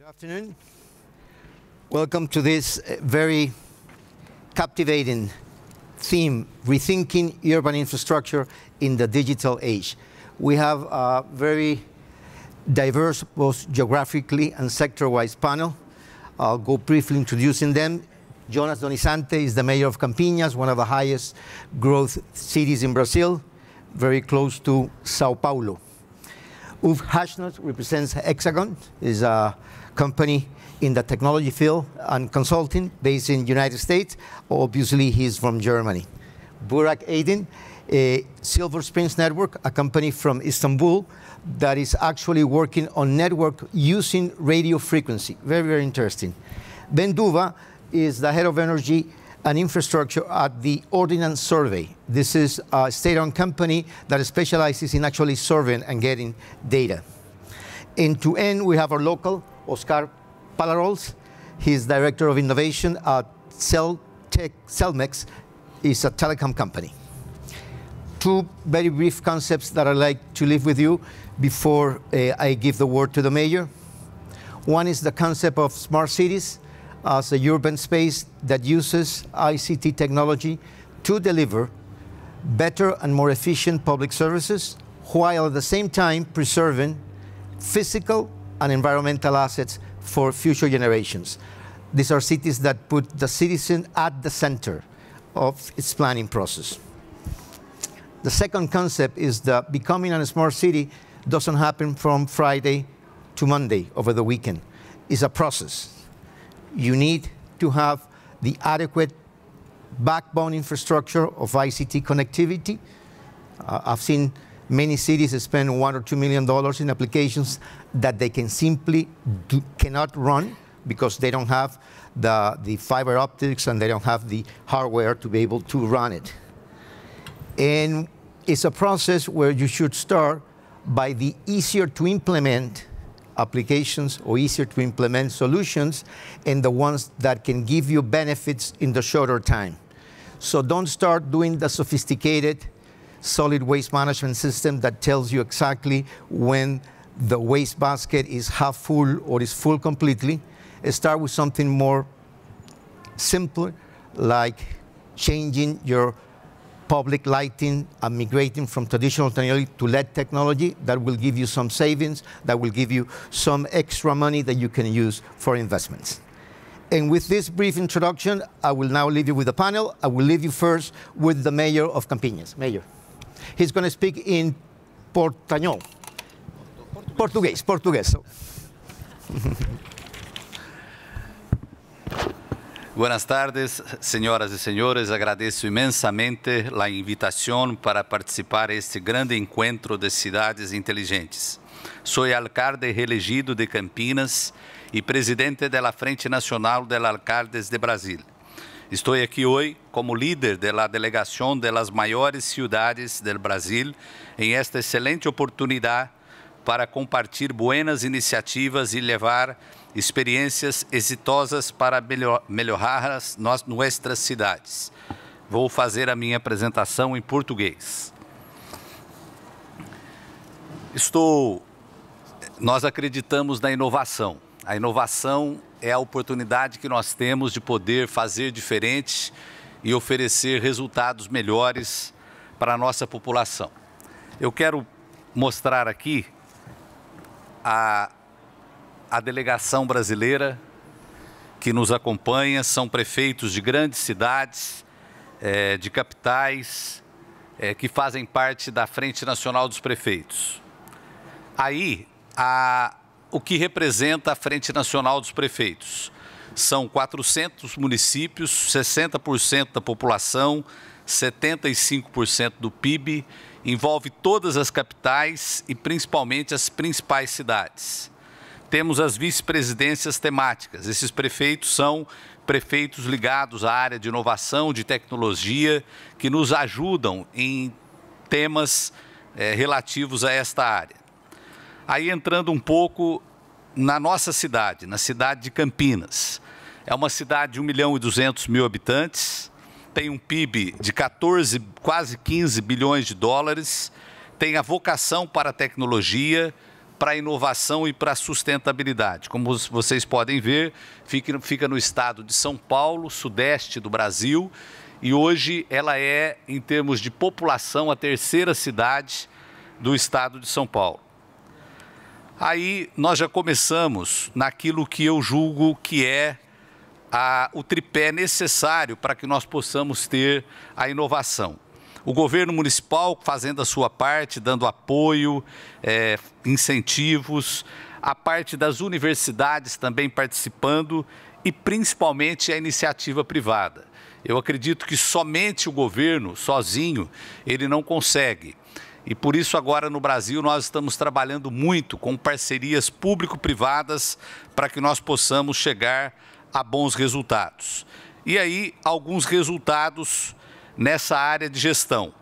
Afternoon. Welcome to this very captivating theme, rethinking urban infrastructure in the digital age. We have a very diverse, both geographically and sector-wise panel. I'll go briefly introducing them. Jonas Donizette is the mayor of Campinas, one of the highest growth cities in Brazil, very close to Sao Paulo. Uwe Jasnoch represents Hexagon, is a company in the technology field and consulting based in the United States. Obviously, he's from Germany. Burak Aydin, Silver Springs Network, a company from Istanbul that is actually working on network using radio frequency. Very, very interesting. Ben Duva is the head of energy and infrastructure at the Ordnance Survey. This is a state-owned company that specializes in actually surveying and getting data. And to end, we have our local, Oscar Palarols. He's director of innovation at Cellmex, is a telecom company. Two very brief concepts that I'd like to leave with you before I give the word to the mayor. One is the concept of smart cities as a urban space that uses ICT technology to deliver better and more efficient public services, while at the same time preserving physical and environmental assets for future generations. These are cities that put the citizen at the center of its planning process. The second concept is that becoming a smart city doesn't happen from Friday to Monday over the weekend. It's a process. You need to have the adequate backbone infrastructure of ICT connectivity. I've seen many cities spend $1 or $2 million in applications that they can simply cannot run because they don't have the fiber optics and they don't have the hardware to be able to run it. And it's a process where you should start by the easier to implement applications or easier to implement solutions and the ones that can give you benefits in the shorter time. So don't start doing the sophisticated solid waste management system that tells you exactly when the waste basket is half full or is full completely. Start with something more simple, like changing your public lighting and migrating from traditional technology to LED technology. That will give you some savings, that will give you some extra money that you can use for investments. And with this brief introduction, I will now leave you with the panel. I will leave you first with the mayor of Campinas. Mayor. He's going to speak in Português. So. Buenas tardes, señoras y señores. Agradeço imensamente a invitação para participar deste grande encontro de cidades inteligentes. Sou alcalde reelegido de Campinas e presidente da Frente Nacional de Alcaldes de Brasil. Estou aqui hoje como líder da delegação das maiores cidades do Brasil em esta excelente oportunidade para compartilhar boas iniciativas e levar experiências exitosas para melhorar nossas cidades. Vou fazer a minha apresentação em português. Nós acreditamos na inovação. A inovação é a oportunidade que nós temos de poder fazer diferente e oferecer resultados melhores para a nossa população. Eu quero mostrar aqui a delegação brasileira que nos acompanha. São prefeitos de grandes cidades, de capitais, que fazem parte da Frente Nacional dos Prefeitos. Aí, o que representa a Frente Nacional dos Prefeitos? São 400 municípios, 60% da população, 75% do PIB, envolve todas as capitais e principalmente as principais cidades. Temos as vice-presidências temáticas. Esses prefeitos são prefeitos ligados à área de inovação, de tecnologia, que nos ajudam em temas relativos a esta área. Aí entrando um pouco na nossa cidade, na cidade de Campinas. É uma cidade de 1.200.000 habitantes, tem um PIB de quase 15 bilhões de dólares, tem a vocação para a tecnologia, para a inovação e para a sustentabilidade. Como vocês podem ver, fica no estado de São Paulo, sudeste do Brasil, e hoje ela é, em termos de população, a terceira cidade do estado de São Paulo. Aí nós já começamos naquilo que eu julgo que é o tripé necessário para que nós possamos ter a inovação. O governo municipal fazendo a sua parte, dando apoio, incentivos, a parte das universidades também participando e principalmente a iniciativa privada. Eu acredito que somente o governo, sozinho, ele não consegue. E por isso agora no Brasil nós estamos trabalhando muito com parcerias público-privadas para que nós possamos chegar a bons resultados. E aí alguns resultados nessa área de gestão.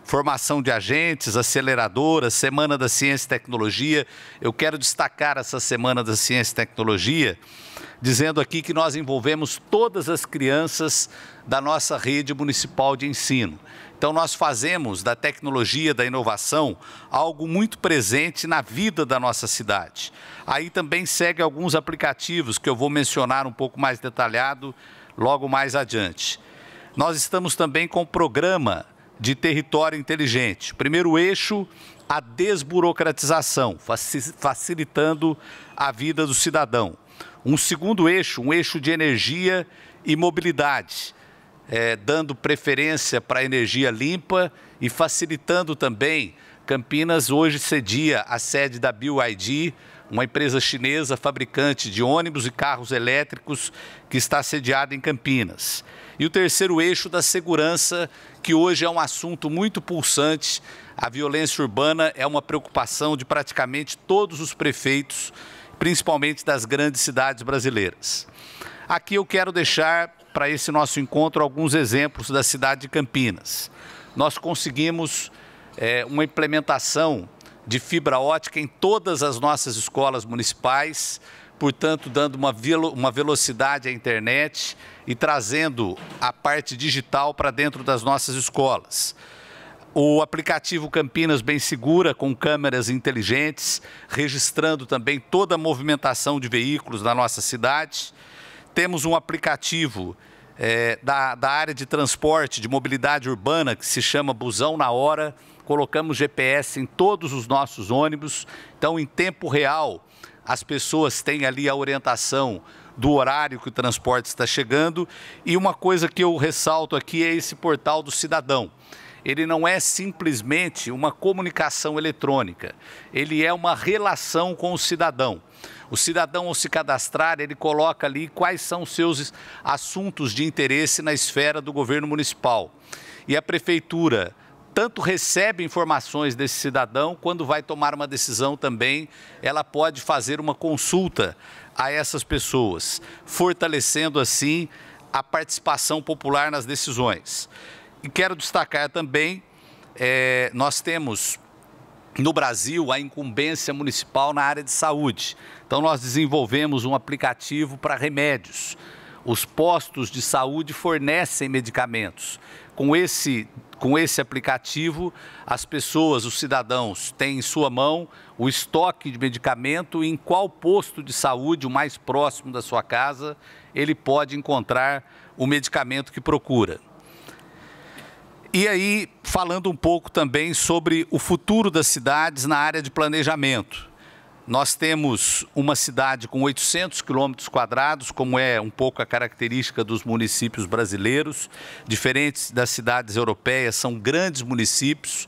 Formação de agentes, aceleradoras, Semana da Ciência e Tecnologia. Eu quero destacar essa Semana da Ciência e Tecnologia, dizendo aqui que nós envolvemos todas as crianças da nossa rede municipal de ensino. Então nós fazemos da tecnologia, da inovação, algo muito presente na vida da nossa cidade. Aí também segue alguns aplicativos que eu vou mencionar um pouco mais detalhado logo mais adiante. Nós estamos também com o programa de território inteligente. Primeiro eixo, a desburocratização, facilitando a vida do cidadão. Um segundo eixo, um eixo de energia e mobilidade, dando preferência para a energia limpa e facilitando também. Campinas hoje cedia a sede da BYD, uma empresa chinesa fabricante de ônibus e carros elétricos que está sediada em Campinas. E o terceiro eixo da segurança, que hoje é um assunto muito pulsante. A violência urbana é uma preocupação de praticamente todos os prefeitos, principalmente das grandes cidades brasileiras. Aqui eu quero deixar para esse nosso encontro alguns exemplos da cidade de Campinas. Nós conseguimos uma implementação de fibra ótica em todas as nossas escolas municipais, portanto, dando uma velocidade à internet e trazendo a parte digital para dentro das nossas escolas. O aplicativo Campinas Bem Segura, com câmeras inteligentes, registrando também toda a movimentação de veículos na nossa cidade. Temos um aplicativo da área de transporte, de mobilidade urbana, que se chama Busão na Hora. Colocamos GPS em todos os nossos ônibus, então em tempo real as pessoas têm ali a orientação do horário que o transporte está chegando. E uma coisa que eu ressalto aqui é esse portal do cidadão. Ele não é simplesmente uma comunicação eletrônica, ele é uma relação com o cidadão. O cidadão, ao se cadastrar, ele coloca ali quais são os seus assuntos de interesse na esfera do governo municipal. E a prefeitura tanto recebe informações desse cidadão, quando vai tomar uma decisão também, ela pode fazer uma consulta a essas pessoas, fortalecendo assim a participação popular nas decisões. E quero destacar também, nós temos no Brasil a incumbência municipal na área de saúde. Então nós desenvolvemos um aplicativo para remédios. Os postos de saúde fornecem medicamentos. Com esse aplicativo, as pessoas, os cidadãos, têm em sua mão o estoque de medicamento e em qual posto de saúde, o mais próximo da sua casa, ele pode encontrar o medicamento que procura. E aí, falando um pouco também sobre o futuro das cidades na área de planejamento. Nós temos uma cidade com 800 quilômetros quadrados, como é um pouco a característica dos municípios brasileiros, diferentes das cidades europeias, são grandes municípios.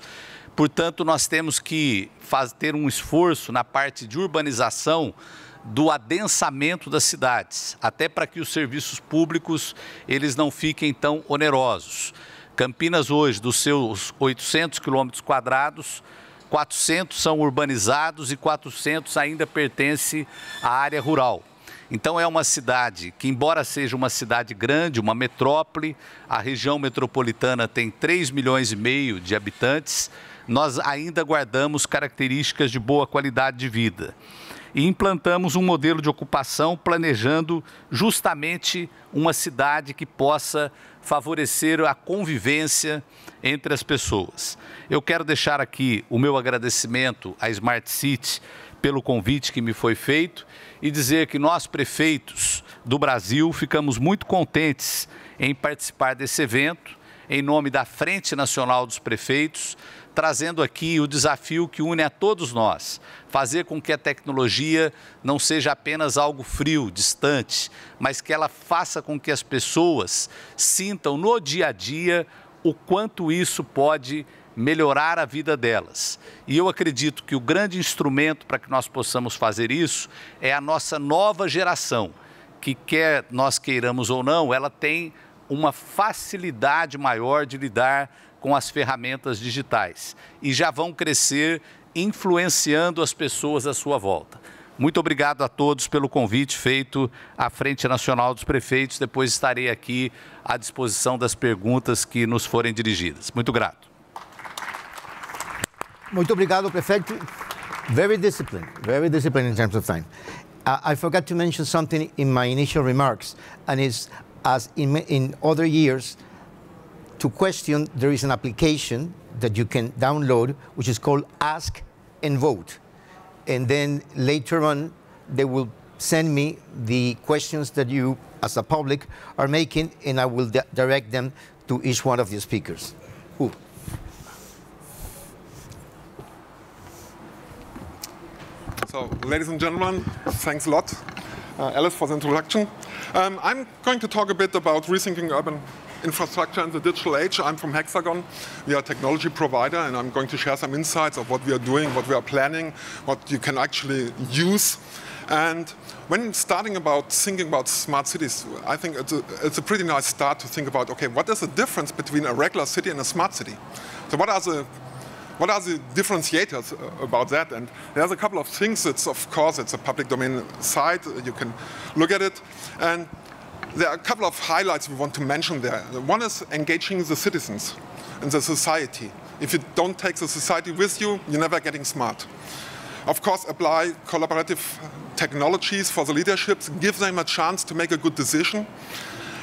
Portanto, nós temos que ter um esforço na parte de urbanização do adensamento das cidades, até para que os serviços públicos eles não fiquem tão onerosos. Campinas hoje, dos seus 800 quilômetros quadrados, 400 são urbanizados e 400 ainda pertencem à área rural. Então é uma cidade que, embora seja uma cidade grande, uma metrópole, a região metropolitana tem 3,5 milhões de habitantes, nós ainda guardamos características de boa qualidade de vida. e implantamos um modelo de ocupação planejando justamente uma cidade que possa favorecer a convivência entre as pessoas. Eu quero deixar aqui o meu agradecimento à Smart City pelo convite que me foi feito e dizer que nós, prefeitos do Brasil, ficamos muito contentes em participar desse evento, em nome da Frente Nacional dos Prefeitos, trazendo aqui o desafio que une a todos nós, fazer com que a tecnologia não seja apenas algo frio, distante, mas que ela faça com que as pessoas sintam no dia a dia o quanto isso pode melhorar a vida delas. E eu acredito que o grande instrumento para que nós possamos fazer isso é a nossa nova geração, que quer nós queiramos ou não, ela tem uma facilidade maior de lidar com as ferramentas digitais e já vão crescer influenciando as pessoas à sua volta. Muito obrigado a todos pelo convite feito à Frente Nacional dos Prefeitos. Depois estarei aqui à disposição das perguntas que nos forem dirigidas. Muito grato. Muito obrigado, prefeito. Very disciplined in terms of time. I forgot to mention something in my initial remarks, and it's as in other years, to question, there is an application that you can download, which is called Ask and Vote. And then later on, they will send me the questions that you, as a public, are making, and I will direct them to each one of the speakers. Ooh. So, ladies and gentlemen, thanks a lot, Alice, for the introduction. I'm going to talk a bit about rethinking urban infrastructure in the digital age. I'm from Hexagon. We are a technology provider, and I'm going to share some insights of what we are doing, what we are planning, what you can actually use. And when thinking about smart cities, I think it's a pretty nice start to think about, okay, what is the difference between a regular city and a smart city? So what are the differentiators about that? And there's a couple of things. Of course, it's a public domain site. You can look at it. And there are a couple of highlights we want to mention there. One is engaging the citizens and the society. If you don't take the society with you, you're never getting smart. Of course, apply collaborative technologies for the leaderships, give them a chance to make a good decision.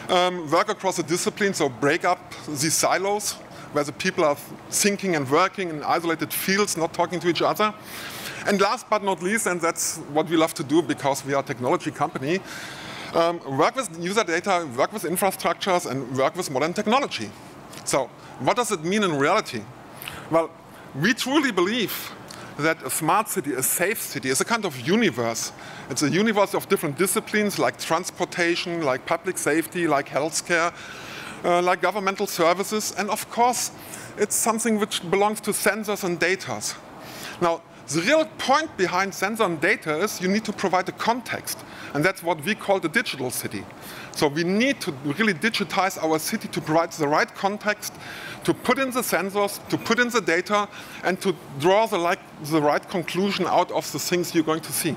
Work across the disciplines, so break up these silos, where the people are thinking and working in isolated fields, not talking to each other. And last but not least, and that's what we love to do because we are a technology company, work with user data, work with infrastructures, and work with modern technology. So what does it mean in reality? Well, we truly believe that a smart city, a safe city, is a kind of universe. It's a universe of different disciplines like transportation, like public safety, like healthcare, like governmental services, and of course, it's something which belongs to sensors and data. Now, the real point behind sensor and data is you need to provide a context, and that's what we call the digital city. So we need to really digitize our city to provide the right context, to put in the sensors, to put in the data, and to draw the right conclusion out of the things you're going to see.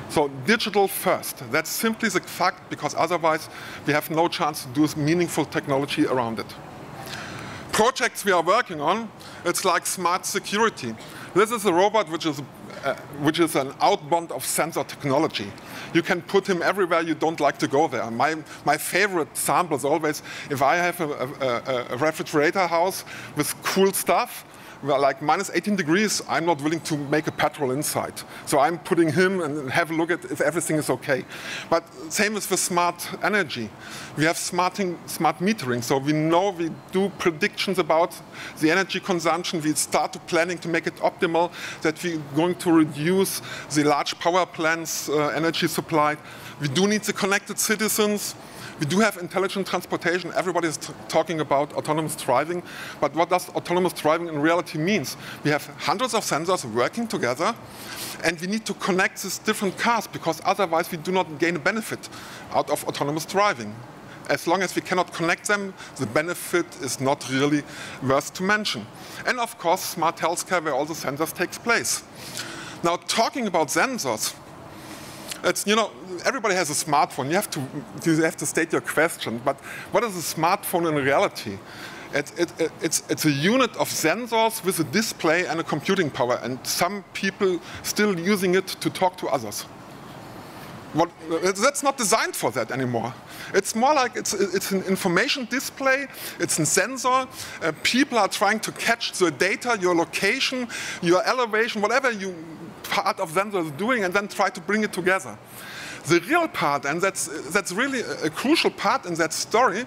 So digital first, that's simply the fact, because otherwise we have no chance to do meaningful technology around it. Projects we are working on, it's like smart security. This is a robot which is an outbound of sensor technology. You can put him everywhere you don't like to go there. My favorite example is always, if I have a refrigerator house with cool stuff, well, like minus 18 degrees, I'm not willing to make a petrol inside. So I'm putting him and have a look at if everything is okay. But same as with smart energy. We have smart metering. So we know, we do predictions about the energy consumption. We start to planning to make it optimal, that we're going to reduce the large power plants, energy supply. We do need the connected citizens. We do have intelligent transportation. Everybody is talking about autonomous driving. But what does autonomous driving in reality mean? We have hundreds of sensors working together, and we need to connect these different cars, because otherwise we do not gain a benefit out of autonomous driving. As long as we cannot connect them, the benefit is not really worth to mention. And of course, smart healthcare, where all the sensors takes place. Now, talking about sensors, it's, everybody has a smartphone. You have to state your question. But what is a smartphone in reality? It's a unit of sensors with a display and a computing power, and some people still using it to talk to others. That's not designed for that anymore. It's more like it's an information display, it's a sensor. People are trying to catch the data, your location, your elevation, whatever you part of sensor is doing, and then try to bring it together. The real part, and that's really a crucial part in that story,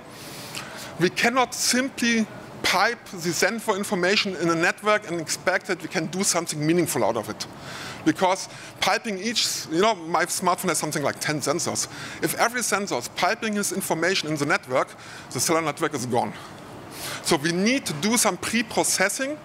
we cannot simply pipe the send for information in a network and expect that we can do something meaningful out of it. Because piping each, my smartphone has something like 10 sensors. If every sensor is piping his information in the network, the cellular network is gone. So we need to do some pre-processing.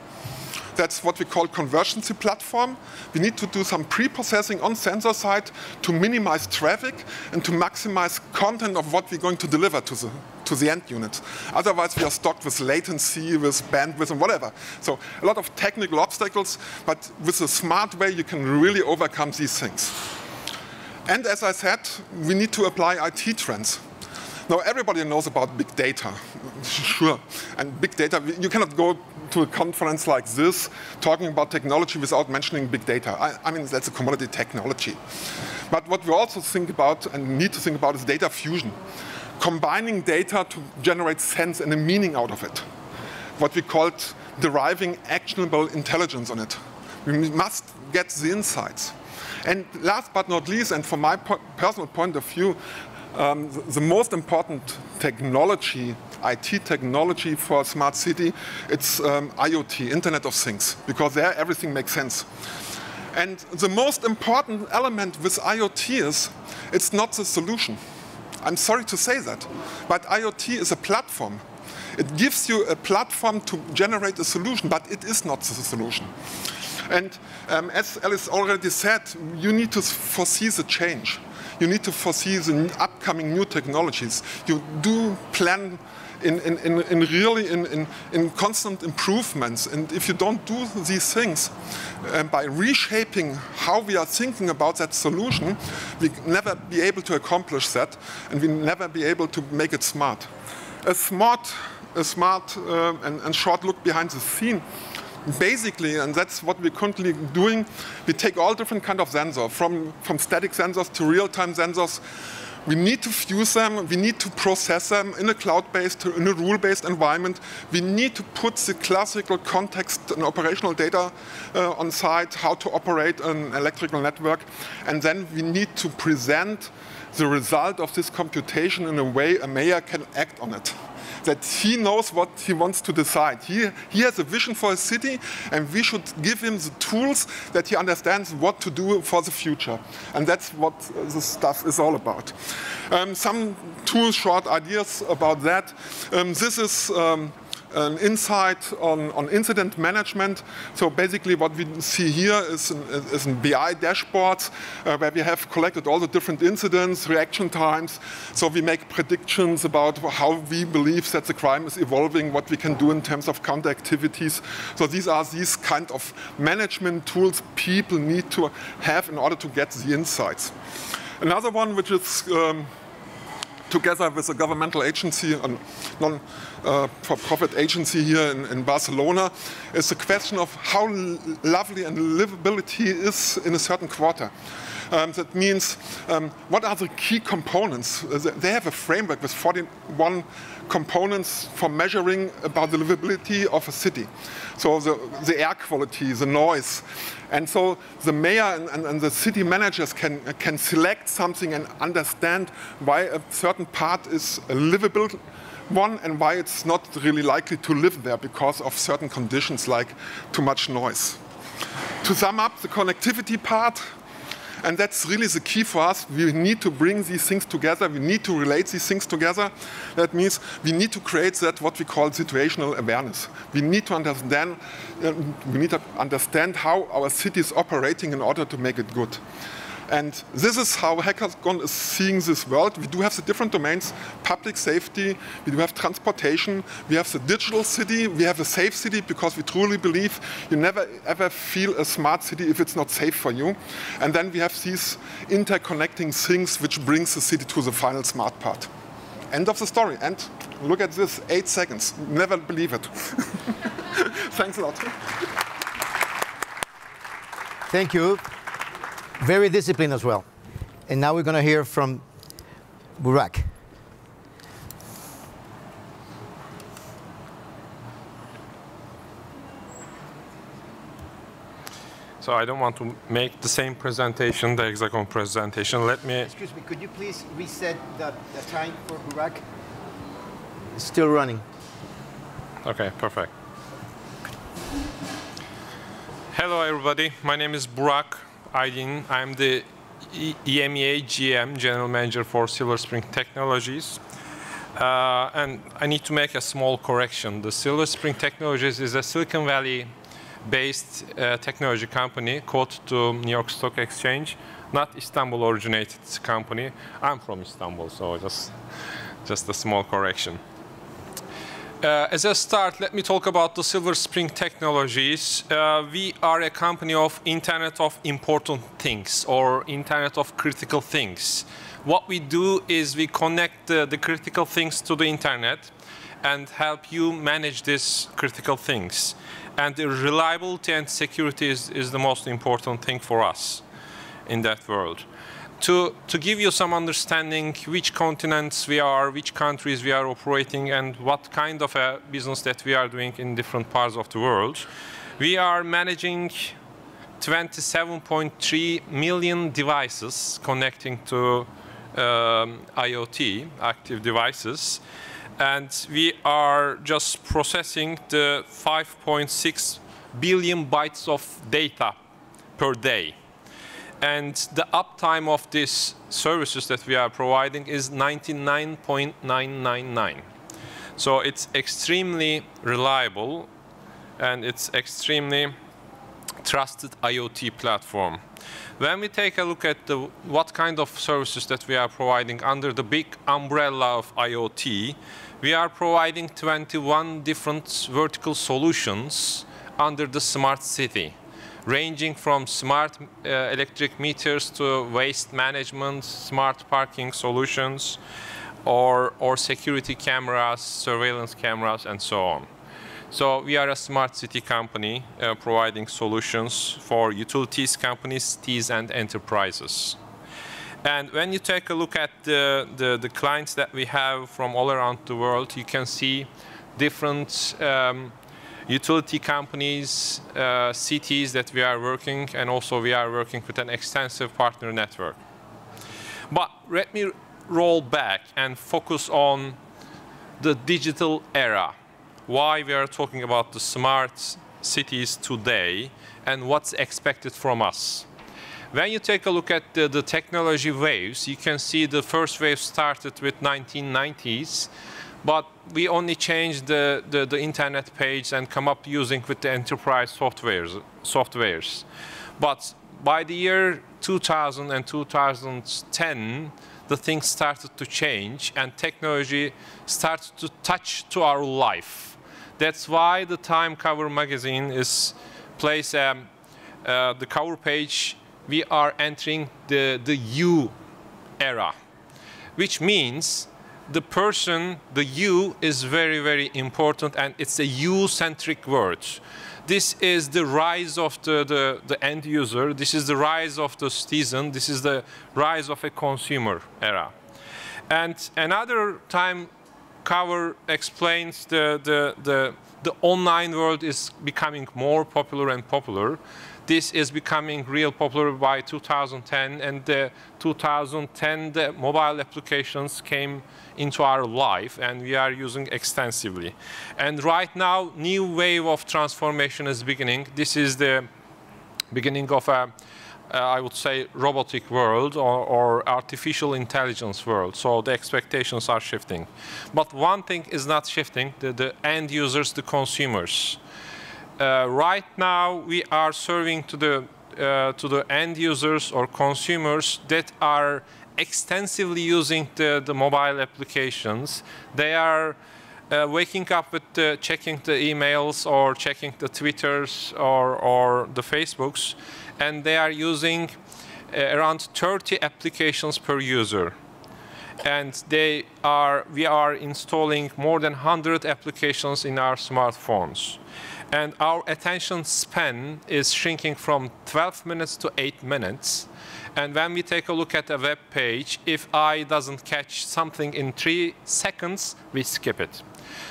That's what we call convergency platform. We need to do some pre-processing on sensor side to minimize traffic and to maximize content of what we're going to deliver to the end unit. Otherwise, we are stuck with latency, with bandwidth, and whatever. So a lot of technical obstacles, but with a smart way, you can really overcome these things. And as I said, we need to apply IT trends. Now, everybody knows about big data, sure. And big data, you cannot go to a conference like this talking about technology without mentioning big data. I mean, that's a commodity technology. But what we also think about and need to think about is data fusion. Combining data to generate sense and a meaning out of it. What we called deriving actionable intelligence on it. We must get the insights. And last but not least, and from my personal point of view, the most important technology, IT technology for a smart city, it's IoT, Internet of Things, because there everything makes sense. And the most important element with IoT is it's not the solution. I'm sorry to say that, but IoT is a platform. It gives you a platform to generate a solution, but it is not the solution. And as Ellis already said, you need to foresee the change. You need to foresee the upcoming new technologies. You do plan in constant improvements. And if you don't do these things by reshaping how we are thinking about that solution, we never be able to accomplish that, and we never be able to make it smart. A smart and short look behind the scene. Basically, and that's what we're currently doing, we take all different kinds of sensors, from static sensors to real-time sensors. We need to fuse them, we need to process them in a cloud-based, in a rule-based environment. We need to put the classical context and operational data on site, how to operate an electrical network, and then we need to present the result of this computation in a way a mayor can act on it. That he knows what he wants to decide. He has a vision for a city, and we should give him the tools that he understands what to do for the future. And that's what this stuff is all about. Some two short ideas about that. This is an insight on incident management. So basically what we see here is an BI dashboards where we have collected all the different incidents, reaction times. So we make predictions about how we believe that the crime is evolving, what we can do in terms of counter activities. So these are these kind of management tools people need to have in order to get the insights. Another one, which is together with a governmental agency, a non-for-profit agency here in Barcelona, is the question of how lovely and livability is in a certain quarter. That means, what are the key components? They have a framework with 41 components for measuring about the livability of a city. So the air quality, the noise. And so the mayor and the city managers can select something and understand why a certain part is a livable one and why it's not really likely to live there because of certain conditions like too much noise. To sum up the connectivity part, and that's really the key for us. We need to bring these things together. We need to relate these things together. That means we need to create that what we call situational awareness. We need to understand how our city is operating in order to make it good. And this is how Hackathon is seeing this world. We do have the different domains, public safety, we do have transportation, we have the digital city, we have a safe city, because we truly believe you never ever feel a smart city if it's not safe for you. And then we have these interconnecting things which brings the city to the final smart part. End of the story. And Look at this, 8 seconds. Never believe it. Thanks a lot. Thank you. Very disciplined as well. And now we're going to hear from Burak. So I don't want to make the same presentation, the hexagon presentation. Let me... Excuse me, could you please reset the time for Burak? It's still running. Okay, perfect. Hello, everybody. My name is Burak Aydin. I'm the EMEA GM, General Manager for Silver Spring Technologies. And I need to make a small correction. The Silver Spring Technologies is a Silicon Valley-based technology company quoted to New York Stock Exchange, not Istanbul-originated company. I'm from Istanbul, so just a small correction. As a start, let me talk about the Silver Spring Technologies. We are a company of Internet of Important Things, or Internet of Critical Things. What we do is we connect the critical things to the Internet and help you manage these critical things. And the reliability and security is the most important thing for us in that world. To give you some understanding which continents we are, which countries we are operating, and what kind of a business that we are doing in different parts of the world, we are managing 27.3 million devices connecting to IoT, active devices. And we are just processing the 5.6 billion bytes of data per day. And the uptime of these services that we are providing is 99.999. So it's extremely reliable, and it's extremely trusted IoT platform. When we take a look at what kind of services that we are providing under the big umbrella of IoT, we are providing 21 different vertical solutions under the smart city, ranging from smart electric meters to waste management, smart parking solutions, or security cameras, surveillance cameras, and so on. So we are a smart city company providing solutions for utilities companies, cities, and enterprises. And when you take a look at the clients that we have from all around the world, you can see different utility companies, cities that we are working, and also we are working with an extensive partner network. But let me roll back and focus on the digital era. Why we are talking about the smart cities today and what's expected from us. When you take a look at the technology waves, you can see the first wave started with 1990s, but we only changed the internet page and come up using with the enterprise softwares. But by the year 2000 and 2010, the things started to change and technology started to touch to our life. That's why the Time cover magazine plays the cover page. We are entering the you era, which means the person, the you, is very, very important, and it's a you-centric word. This is the rise of the end user. This is the rise of the citizen. This is the rise of a consumer era. And another Time cover explains the online world is becoming more popular and popular. This is becoming real popular by 2010, and the 2010 the mobile applications came into our life, and we are using extensively. And right now, new wave of transformation is beginning. This is the beginning of a I would say, robotic world or artificial intelligence world. So the expectations are shifting. But one thing is not shifting, the end users, the consumers. Right now, we are serving to the end users or consumers that are extensively using the mobile applications. They are waking up with checking the emails or checking the Twitters or the Facebooks, and they are using around 30 applications per user. And we are installing more than 100 applications in our smartphones. And our attention span is shrinking from 12 minutes to 8 minutes. And when we take a look at a web page, if eye doesn't catch something in 3 seconds, we skip it.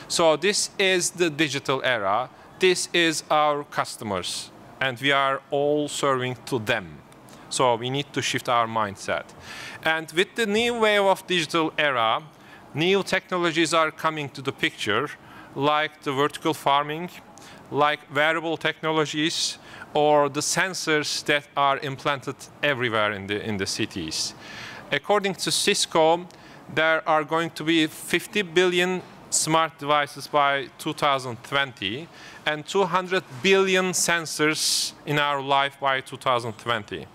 So this is the digital era. This is our customers, and we are all serving to them. So we need to shift our mindset. And with the new wave of digital era, new technologies are coming to the picture, like the vertical farming, like wearable technologies, or the sensors that are implanted everywhere in the cities. According to Cisco, there are going to be 50 billion smart devices by 2020, and 200 billion sensors in our life by 2020.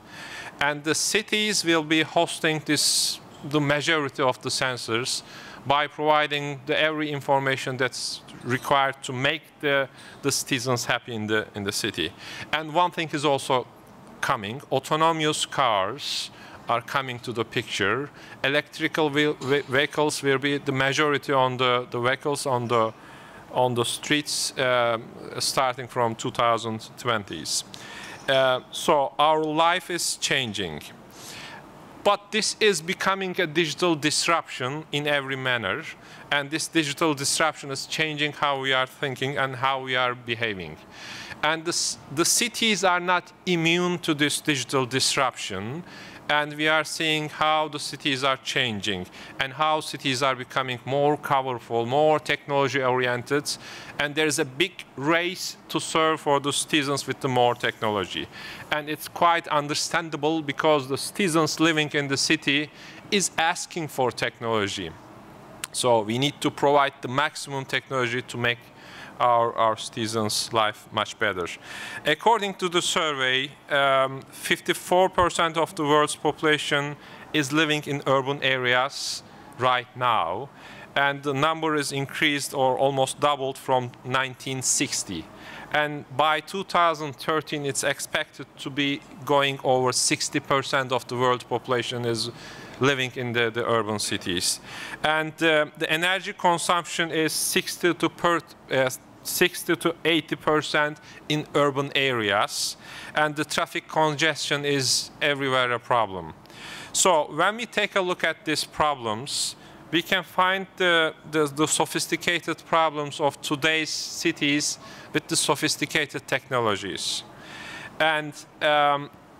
And the cities will be hosting the majority of the sensors by providing every information that's required to make the citizens happy in the city. And one thing is also coming: autonomous cars are coming to the picture. Electrical vehicles will be the majority on the vehicles on the streets starting from 2020s. So our life is changing. But this is becoming a digital disruption in every manner. And this digital disruption is changing how we are thinking and how we are behaving. And the cities are not immune to this digital disruption. And we are seeing how the cities are changing and how cities are becoming more colorful, more technology-oriented. And there's a big race to serve for the citizens with the more technology. And it's quite understandable because the citizens living in the city is asking for technology. So we need to provide the maximum technology to make our citizens' life much better. According to the survey, 54% of the world's population is living in urban areas right now, and the number is increased or almost doubled from 1960. And by 2013, it's expected to be going over 60% of the world's population is living in the urban cities. And the energy consumption is 60 to 80% in urban areas, and the traffic congestion is everywhere a problem. So when we take a look at these problems, we can find the sophisticated problems of today's cities with the sophisticated technologies. And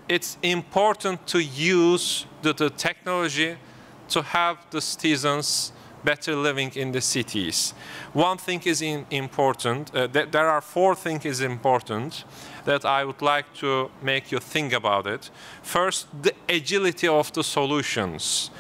it's important to use the technology to help the citizens better living in the cities. One thing is important. There are 4 things important that I would like to make you think about it. First, the agility of the solutions.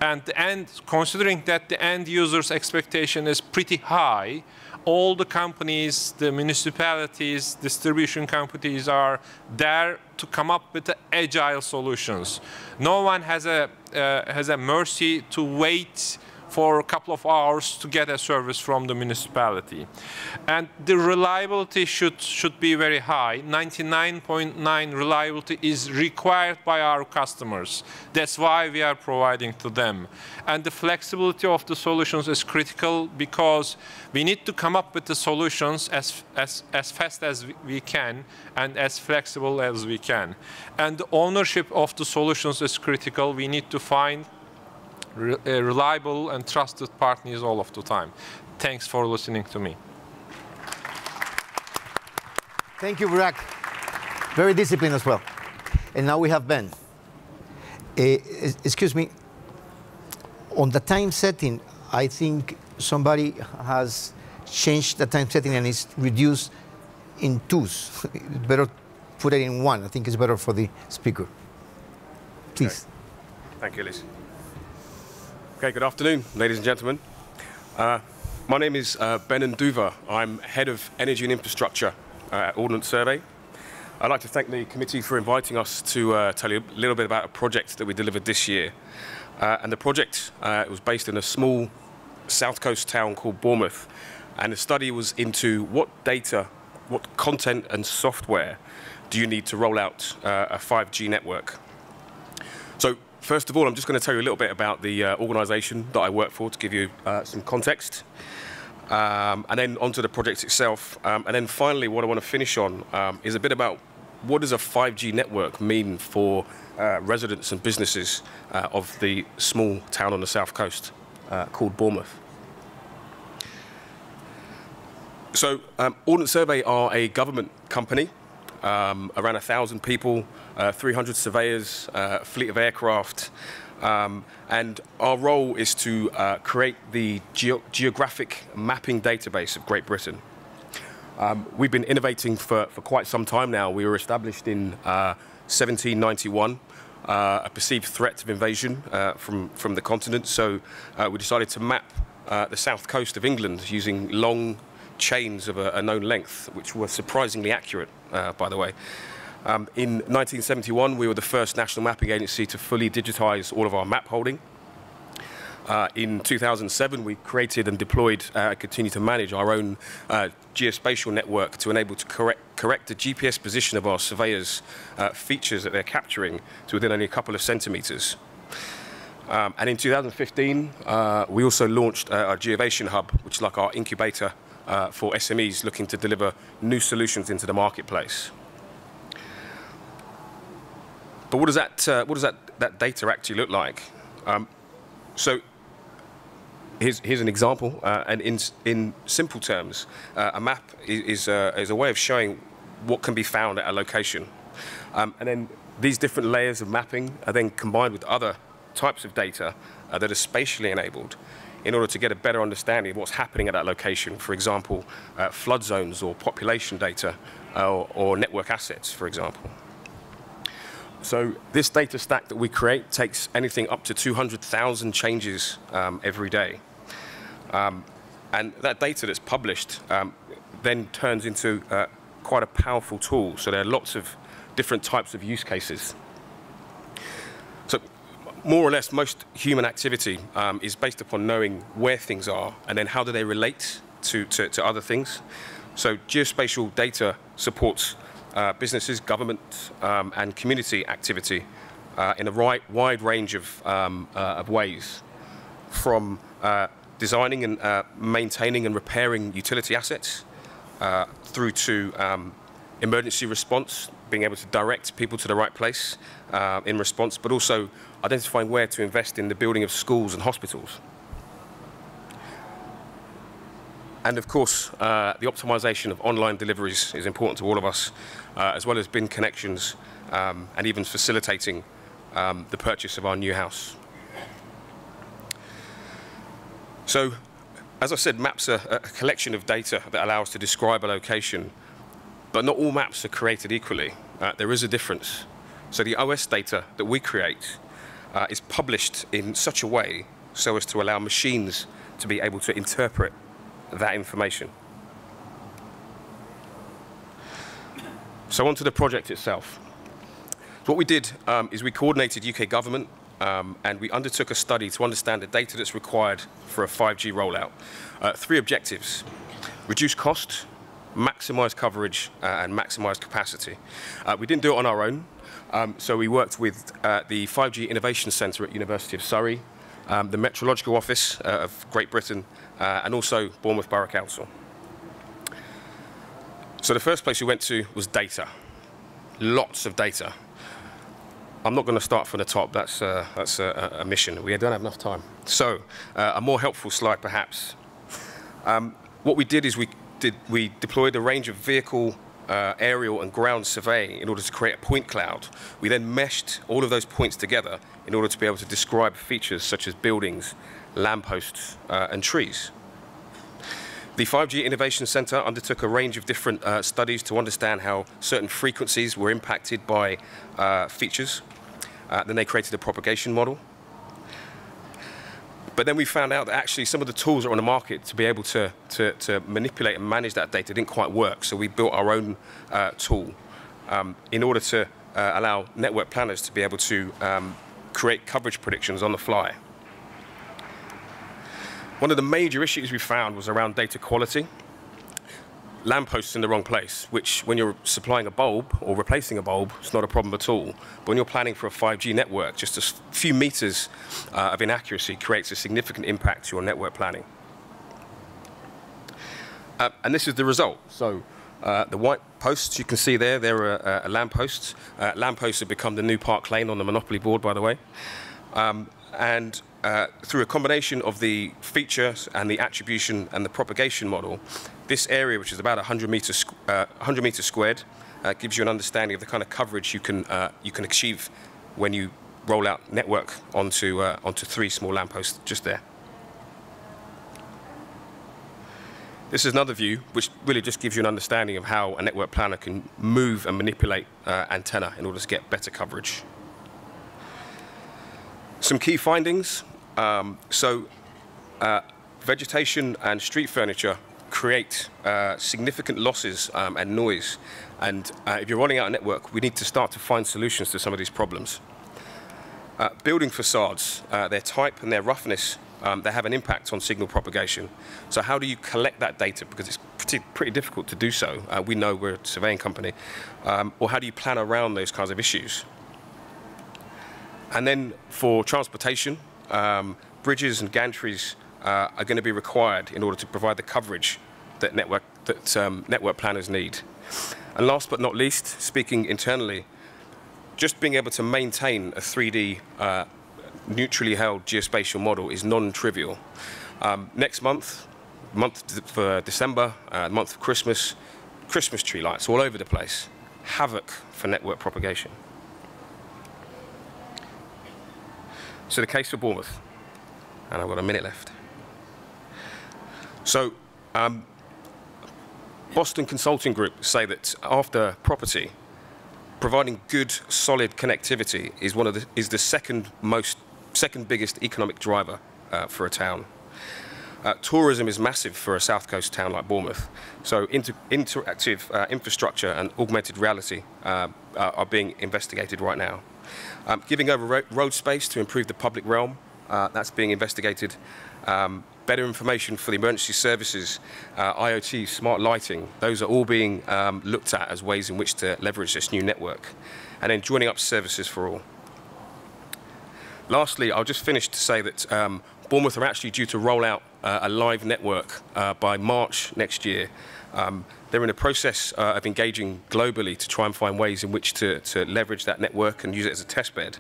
And considering that the end user's expectation is pretty high, all the companies, the municipalities, distribution companies are there to come up with the agile solutions. No one has a mercy to wait for a couple of hours to get a service from the municipality. And the reliability should be very high. 99.9 reliability is required by our customers. That's why we are providing to them. And the flexibility of the solutions is critical because we need to come up with the solutions as fast as we can and as flexible as we can. And the ownership of the solutions is critical. We need to find reliable and trusted partners all of the time. Thanks for listening to me. Thank you, Burak. Very disciplined as well. And now we have Ben. Excuse me. On the time setting, I think somebody has changed the time setting and it's reduced in 2s. It's better put it in 1. I think it's better for the speaker. Please. Okay. Thank you, Ellis. Okay, good afternoon, ladies and gentlemen. My name is Ben Nduva. I'm Head of Energy and Infrastructure at Ordnance Survey. I'd like to thank the committee for inviting us to tell you a little bit about a project that we delivered this year. And the project was based in a small south coast town called Bournemouth. And the study was into what data, what content and software do you need to roll out a 5G network. So First of all, I'm just going to tell you a little bit about the organization that I work for to give you some context. And then onto the project itself. And then finally, what I want to finish on is a bit about what does a 5G network mean for residents and businesses of the small town on the south coast called Bournemouth. So Ordnance Survey are a government company, around 1,000 people, 300 surveyors, fleet of aircraft, and our role is to create the geographic mapping database of Great Britain. We've been innovating for quite some time now. We were established in 1791, a perceived threat of invasion from the continent, so we decided to map the south coast of England using long chains of a known length, which were surprisingly accurate, by the way. In 1971, we were the first national mapping agency to fully digitize all of our map holding. In 2007, we created and deployed, continue to manage our own geospatial network to enable to correct the GPS position of our surveyors' features that they're capturing to within only a couple of centimeters. And in 2015, we also launched our Geovation Hub, which is like our incubator for SMEs looking to deliver new solutions into the marketplace. But what does that data actually look like? So here's an example, and in simple terms, a map is a way of showing what can be found at a location, and then these different layers of mapping are then combined with other types of data that are spatially enabled, in order to get a better understanding of what's happening at that location. For example, flood zones or population data or network assets, for example. So this data stack that we create takes anything up to 200,000 changes every day. And that data that's published then turns into quite a powerful tool. So there are lots of different types of use cases. So more or less, most human activity is based upon knowing where things are and then how do they relate to other things. So geospatial data supports businesses, government, and community activity in a wide range of ways, from designing and maintaining and repairing utility assets through to emergency response, being able to direct people to the right place in response, but also identifying where to invest in the building of schools and hospitals. And of course, the optimization of online deliveries is important to all of us, as well as bin connections and even facilitating the purchase of our new house. So, as I said, maps are a collection of data that allow us to describe a location, but not all maps are created equally. There is a difference. So the OS data that we create is published in such a way so as to allow machines to be able to interpret that information. So onto the project itself. So what we did is we coordinated UK government and we undertook a study to understand the data that's required for a 5G rollout. 3 objectives: reduce cost, maximize coverage, and maximize capacity. We didn't do it on our own, so we worked with the 5G Innovation Centre at University of Surrey, the Meteorological Office of Great Britain, and also Bournemouth Borough Council. So the first place we went to was data. Lots of data. I'm not going to start from the top. That's a mission. We don't have enough time. So a more helpful slide, perhaps. What we did is we deployed a range of vehicle, aerial and ground surveying in order to create a point cloud. We then meshed all of those points together in order to be able to describe features such as buildings, lampposts, and trees. The 5G Innovation Centre undertook a range of different studies to understand how certain frequencies were impacted by features. Then they created a propagation model. But then we found out that actually some of the tools that are on the market to be able to manipulate and manage that data didn't quite work. So we built our own tool in order to allow network planners to be able to create coverage predictions on the fly. One of the major issues we found was around data quality. lampposts in the wrong place, which when you're supplying a bulb or replacing a bulb, it's not a problem at all. But when you're planning for a 5G network, just a few meters of inaccuracy creates a significant impact to your network planning. And this is the result. So the white posts you can see there, they're lampposts. Lampposts have become the new Park Lane on the Monopoly board, by the way. Through a combination of the features and the attribution and the propagation model, this area, which is about 100 meters squared, gives you an understanding of the kind of coverage you can achieve when you roll out network onto 3 small lampposts just there. This is another view, which really just gives you an understanding of how a network planner can move and manipulate antenna in order to get better coverage. Some key findings. Vegetation and street furniture create significant losses and noise. And if you're rolling out a network, we need to start to find solutions to some of these problems. Building facades, their type and their roughness, they have an impact on signal propagation. So how do you collect that data? Because it's pretty difficult to do so. We know we're a surveying company. Or how do you plan around those kinds of issues? And then for transportation, bridges and gantries are going to be required in order to provide the coverage that network planners need. And last but not least, speaking internally, just being able to maintain a 3D neutrally held geospatial model is non-trivial. Next month for December, month of Christmas tree lights all over the place. Havoc for network propagation. So the case for Bournemouth, and I've got a minute left. So Boston Consulting Group say that after property, providing good, solid connectivity is the second biggest economic driver for a town. Tourism is massive for a south coast town like Bournemouth. So interactive infrastructure and augmented reality are being investigated right now. Giving over road space to improve the public realm, that's being investigated. Better information for the emergency services, IoT, smart lighting, those are all being looked at as ways in which to leverage this new network. And then joining up services for all. Lastly, I'll just finish to say that Bournemouth are actually due to roll out a live network by March next year. They're in a process of engaging globally to try and find ways in which to leverage that network and use it as a test bed.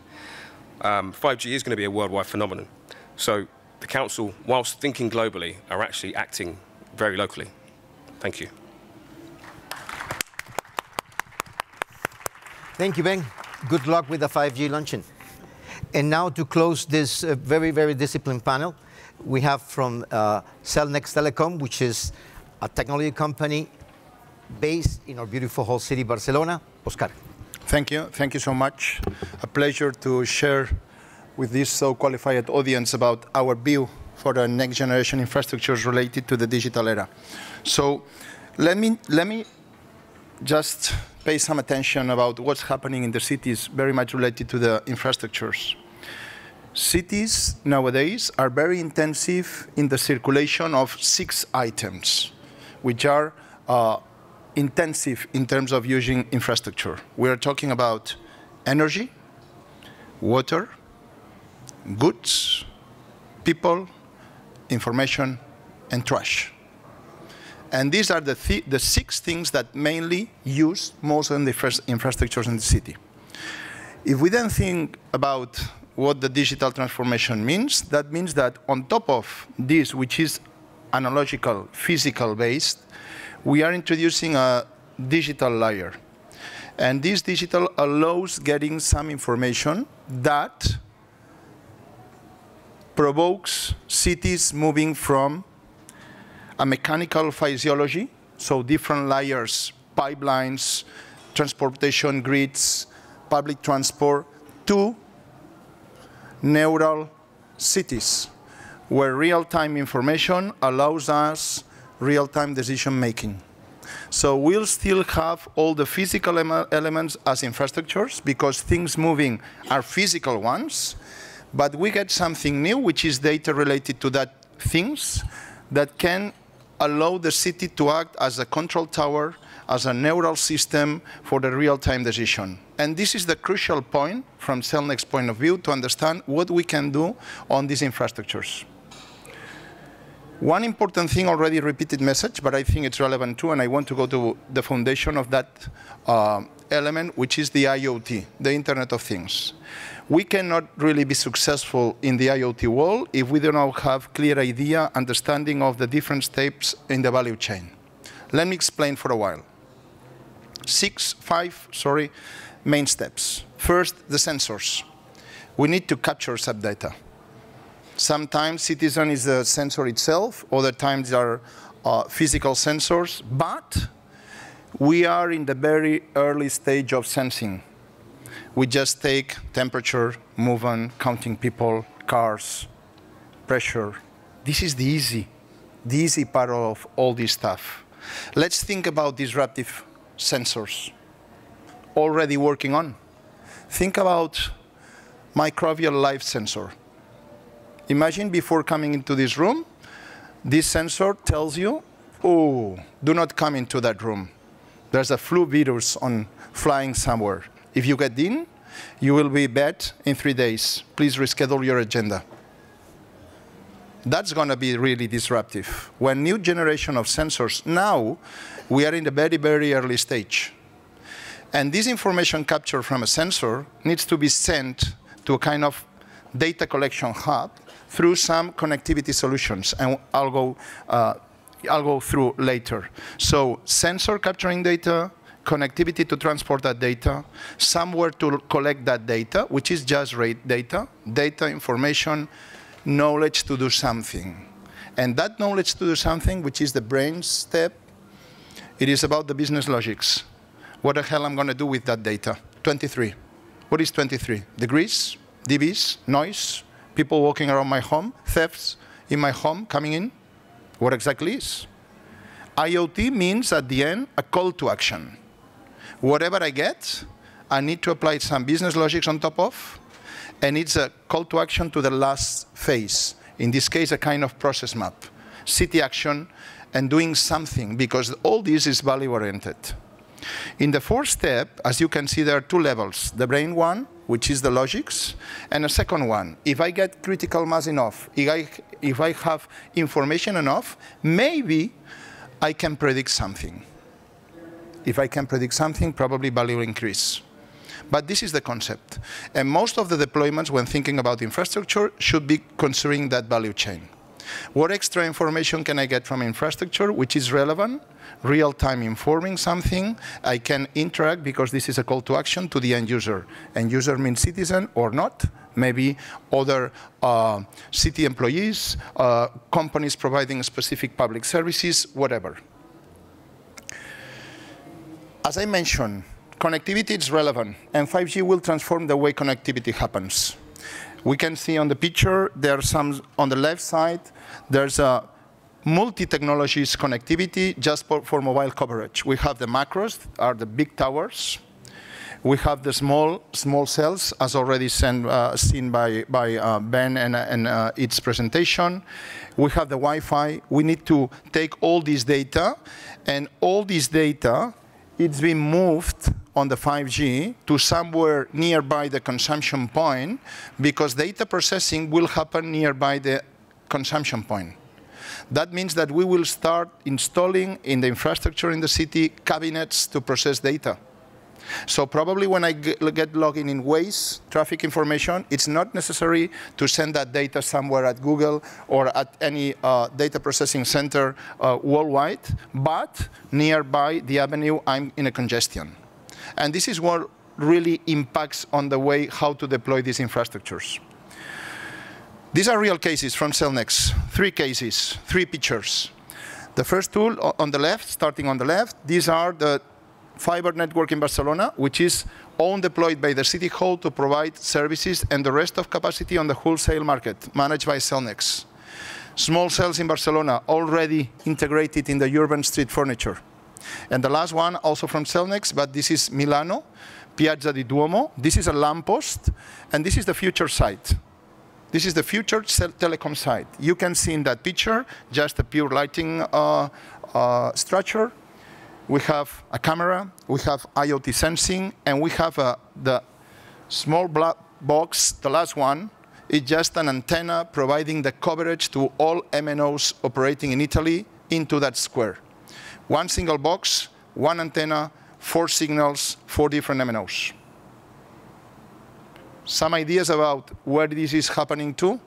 5G is going to be a worldwide phenomenon. So the Council, whilst thinking globally, are actually acting very locally. Thank you. Thank you, Ben. Good luck with the 5G luncheon. And now to close this very, very disciplined panel, we have from Cellnex Telecom, which is a technology company based in our beautiful whole city, Barcelona. Oscar. Thank you. Thank you so much. A pleasure to share with this so qualified audience about our view for the next generation infrastructures related to the digital era. So let me just pay some attention about what's happening in the cities, very much related to the infrastructures. Cities nowadays are very intensive in the circulation of 6 items, which are intensive in terms of using infrastructure. We are talking about energy, water, goods, people, information, and trash. And these are the 6 things that mainly use most of the infrastructures in the city. If we then think about what the digital transformation means, that means that on top of this, which is analogical, physical-based, we are introducing a digital layer. And this digital allows getting some information that provokes cities moving from a mechanical physiology, so different layers, pipelines, transportation grids, public transport, to neural cities, where real-time information allows us real-time decision-making. So we'll still have all the physical elements as infrastructures, because things moving are physical ones, but we get something new, which is data related to that things that can allow the city to act as a control tower, as a neural system for the real-time decision. And this is the crucial point from Cellnex's point of view to understand what we can do on these infrastructures. One important thing, already repeated message, but I think it's relevant too, and I want to go to the foundation of that element, which is the IoT, the Internet of Things. We cannot really be successful in the IoT world if we do not have clear idea, understanding of the different steps in the value chain. Let me explain for a while. Five main steps. First, the sensors. We need to capture sub-data. Sometimes citizen is the sensor itself, other times there are physical sensors, but we are in the very early stage of sensing. We just take temperature, movement, counting people, cars, pressure. This is the easy part of all this stuff. Let's think about disruptive sensors already working on. Think about microbial life sensor. Imagine before coming into this room, this sensor tells you, oh, do not come into that room. There's a flu virus on flying somewhere. If you get in, you will be bad in 3 days. Please reschedule your agenda. That's going to be really disruptive. When new generation of sensors, now we are in the very, very early stage. And this information captured from a sensor needs to be sent to a kind of data collection hub through some connectivity solutions, and I'll go through later. So sensor capturing data, connectivity to transport that data, somewhere to collect that data, which is just data, information, knowledge to do something. And that knowledge to do something, which is the brain step, it is about the business logics. What the hell I'm going to do with that data? 23. What is 23? Degrees, dBs, noise, people walking around my home, thefts in my home coming in. What exactly is? IoT means, at the end, a call to action. Whatever I get, I need to apply some business logics on top of, and it's a call to action to the last phase. In this case, a kind of process map, city action, and doing something, because all this is value-oriented. In the fourth step, as you can see, there are two levels. The brain one, which is the logics, and a second one. If I get critical mass enough, if I have information enough, maybe I can predict something. If I can predict something, probably value will increase. But this is the concept. And most of the deployments, when thinking about infrastructure, should be considering that value chain. What extra information can I get from infrastructure which is relevant, real-time informing something? I can interact, because this is a call to action, to the end user. End user means citizen or not, maybe other city employees, companies providing specific public services, whatever. As I mentioned, connectivity is relevant, and 5G will transform the way connectivity happens. We can see on the picture, there are some, on the left side, there's a multi-technologies connectivity just for mobile coverage. We have the macros, are the big towers. We have the small cells, as already seen by Ben and its presentation. We have the Wi-Fi. We need to take all this data, and all this data, it's been moved on the 5G to somewhere nearby the consumption point, because data processing will happen nearby the consumption point. That means that we will start installing in the infrastructure in the city cabinets to process data. So probably when I get logged in Waze, traffic information, it's not necessary to send that data somewhere at Google or at any data processing center worldwide, but nearby the avenue I'm in a congestion. And this is what really impacts on the way how to deploy these infrastructures. These are real cases from Cellnex. 3 cases, 3 pictures. The first tool on the left, starting on the left, these are the fiber network in Barcelona, which is owned deployed by the City Hall to provide services, and the rest of capacity on the wholesale market, managed by Cellnex. Small cells in Barcelona, already integrated in the urban street furniture. And the last one, also from Cellnex, but this is Milano, Piazza di Duomo. This is a lamppost, and this is the future site. This is the future telecom site. You can see in that picture just a pure lighting structure. We have a camera, we have IoT sensing, and we have the small black box, the last one, is just an antenna providing the coverage to all MNOs operating in Italy into that square. One single box, one antenna, 4 signals, 4 different MNOs. Some ideas about where this is happening to.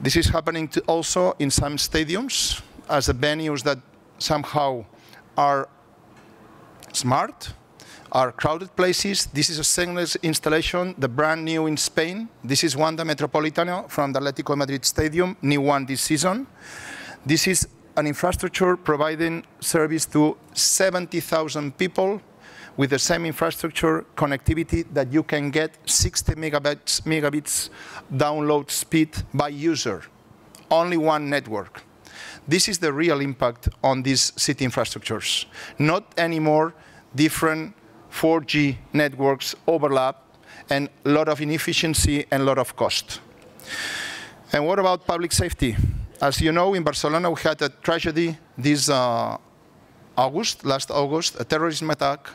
This is happening to also in some stadiums as the venues that somehow are smart, are crowded places. This is a seamless installation, the brand new in Spain. This is Wanda Metropolitano from the Atletico Madrid Stadium, new one this season. This is an infrastructure providing service to 70,000 people with the same infrastructure connectivity that you can get 60 megabits download speed by user. Only one network. This is the real impact on these city infrastructures. Not anymore different 4G networks overlap and a lot of inefficiency and a lot of cost. And what about public safety? As you know, in Barcelona, we had a tragedy this last August, a terrorism attack.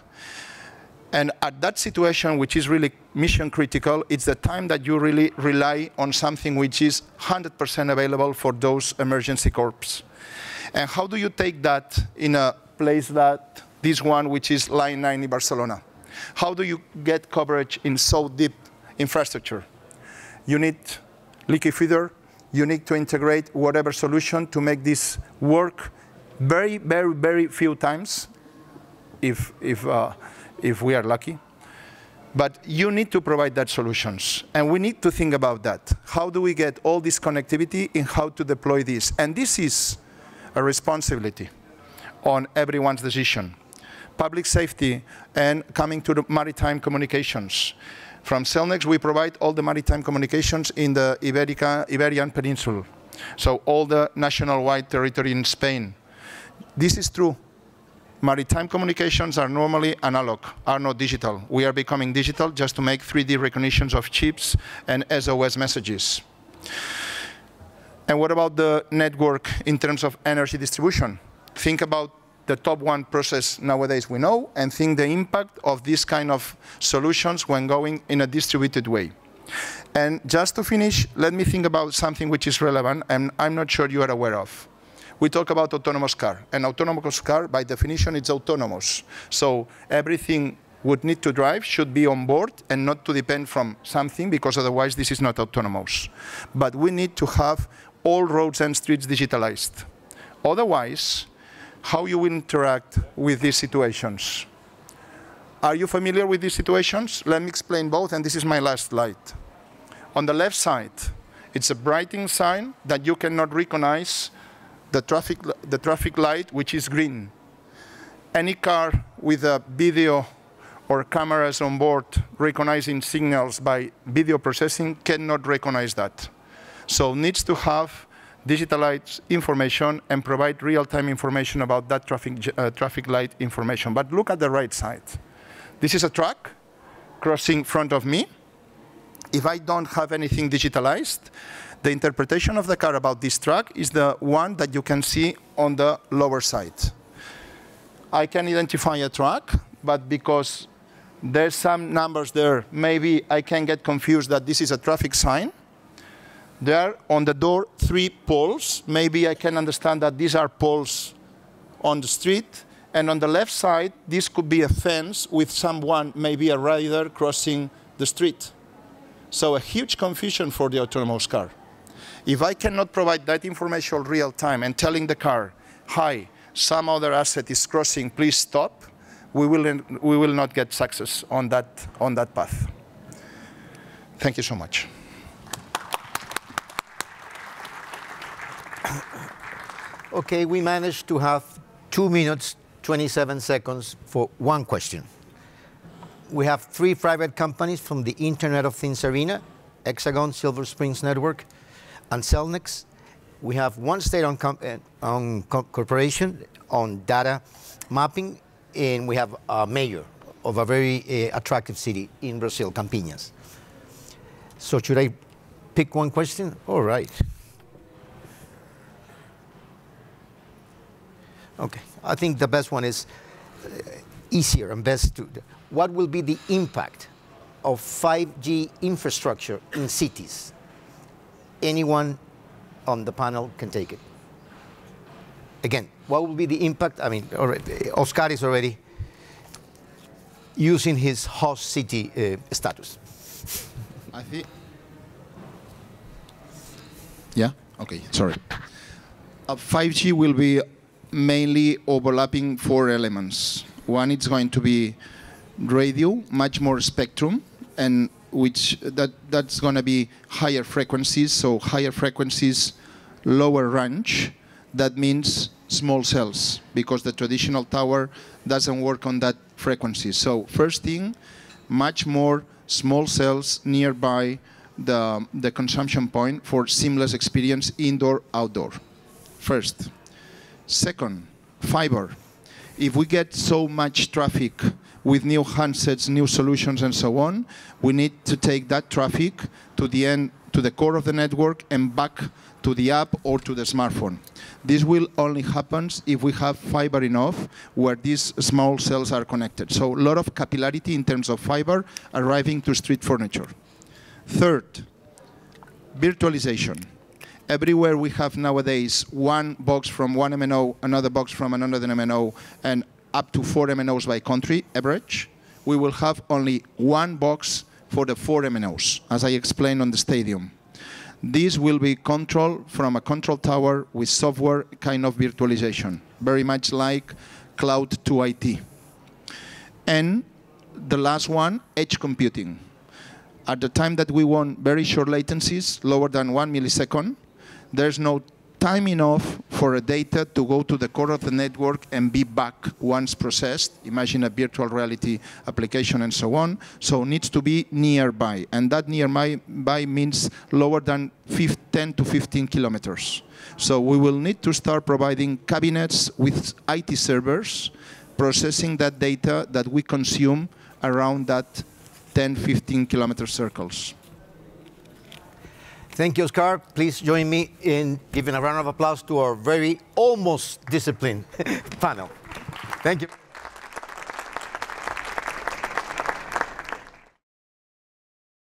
And at that situation, which is really mission critical, it's the time that you really rely on something which is 100% available for those emergency corps. And how do you take that in a place that this one, which is Line 9 in Barcelona? How do you get coverage in so deep infrastructure? You need leaky feeder. You need to integrate whatever solution to make this work very, very, very few times, if we are lucky. But you need to provide that solutions. And we need to think about that. How do we get all this connectivity and how to deploy this? And this is a responsibility on everyone's decision. Public safety and coming to the maritime communications. From Cellnex, we provide all the maritime communications in the Iberian Peninsula. So all the national-wide territory in Spain. This is true. Maritime communications are normally analog, are not digital. We are becoming digital just to make 3D recognitions of chips and SOS messages. And what about the network in terms of energy distribution? Think about the top one process nowadays we know, and think the impact of this kind of solutions when going in a distributed way. And just to finish, let me think about something which is relevant, and I'm not sure you are aware of. We talk about autonomous car, and autonomous car, by definition, it's autonomous. So everything would need to drive should be on board and not to depend from something, because otherwise this is not autonomous. But we need to have all roads and streets digitalized. Otherwise, how you will interact with these situations? Are you familiar with these situations? Let me explain both, and this is my last slide. On the left side, it's a brightening sign that you cannot recognize the traffic light, which is green. Any car with a video or cameras on board recognizing signals by video processing cannot recognize that. So needs to have digitalized information and provide real-time information about that traffic light information. But look at the right side. This is a truck crossing in front of me. If I don't have anything digitalized, the interpretation of the car about this truck is the one that you can see on the lower side. I can identify a truck, but because there's some numbers there, maybe I can get confused that this is a traffic sign. There are on the door 3 poles. Maybe I can understand that these are poles on the street. And on the left side, this could be a fence with someone, maybe a rider, crossing the street. So a huge confusion for the autonomous car. If I cannot provide that information real time and telling the car, hi, some other asset is crossing, please stop, we will not get success on that path. Thank you so much. Okay, we managed to have 2 minutes, 27 seconds for one question. We have 3 private companies from the Internet of Things arena, Hexagon, Silver Springs Network, and Cellnex. We have 1 state-owned corporation on data mapping, and we have a mayor of a very attractive city in Brazil, Campinas. So should I pick one question? All right. Okay, I think the best one is easier and best to. What will be the impact of 5G infrastructure in cities? Anyone on the panel can take it. Again, what will be the impact? I mean, already, Oscar is already using his host city status. I think. Yeah. Okay. Sorry. 5G will be mainly overlapping 4 elements. One, it's going to be radio, much more spectrum, and that's going to be higher frequencies. So higher frequencies, lower range. That means small cells, because the traditional tower doesn't work on that frequency. So first thing, much more small cells nearby the consumption point for seamless experience indoor, outdoor. First. Second, fiber. If we get so much traffic with new handsets, new solutions, and so on, we need to take that traffic to the end, to the core of the network, and back to the app or to the smartphone. This will only happen if we have fiber enough where these small cells are connected. So a lot of capillarity in terms of fiber arriving to street furniture. Third, virtualization. Everywhere we have nowadays one box from one MNO, another box from another MNO, and up to 4 MNOs by country average, we will have only one box for the 4 MNOs, as I explained on the stadium. This will be controlled from a control tower with software kind of virtualization, very much like cloud to IT. And the last one, edge computing. At the time that we want very short latencies, lower than 1 millisecond, there's no time enough for a data to go to the core of the network and be back once processed. Imagine a virtual reality application and so on. So it needs to be nearby. And that nearby means lower than 10 to 15 kilometers. So we will need to start providing cabinets with IT servers, processing that data that we consume around that 10, 15 kilometer circles. Thank you, Oscar. Please join me in giving a round of applause to our very almost disciplined panel. Thank you.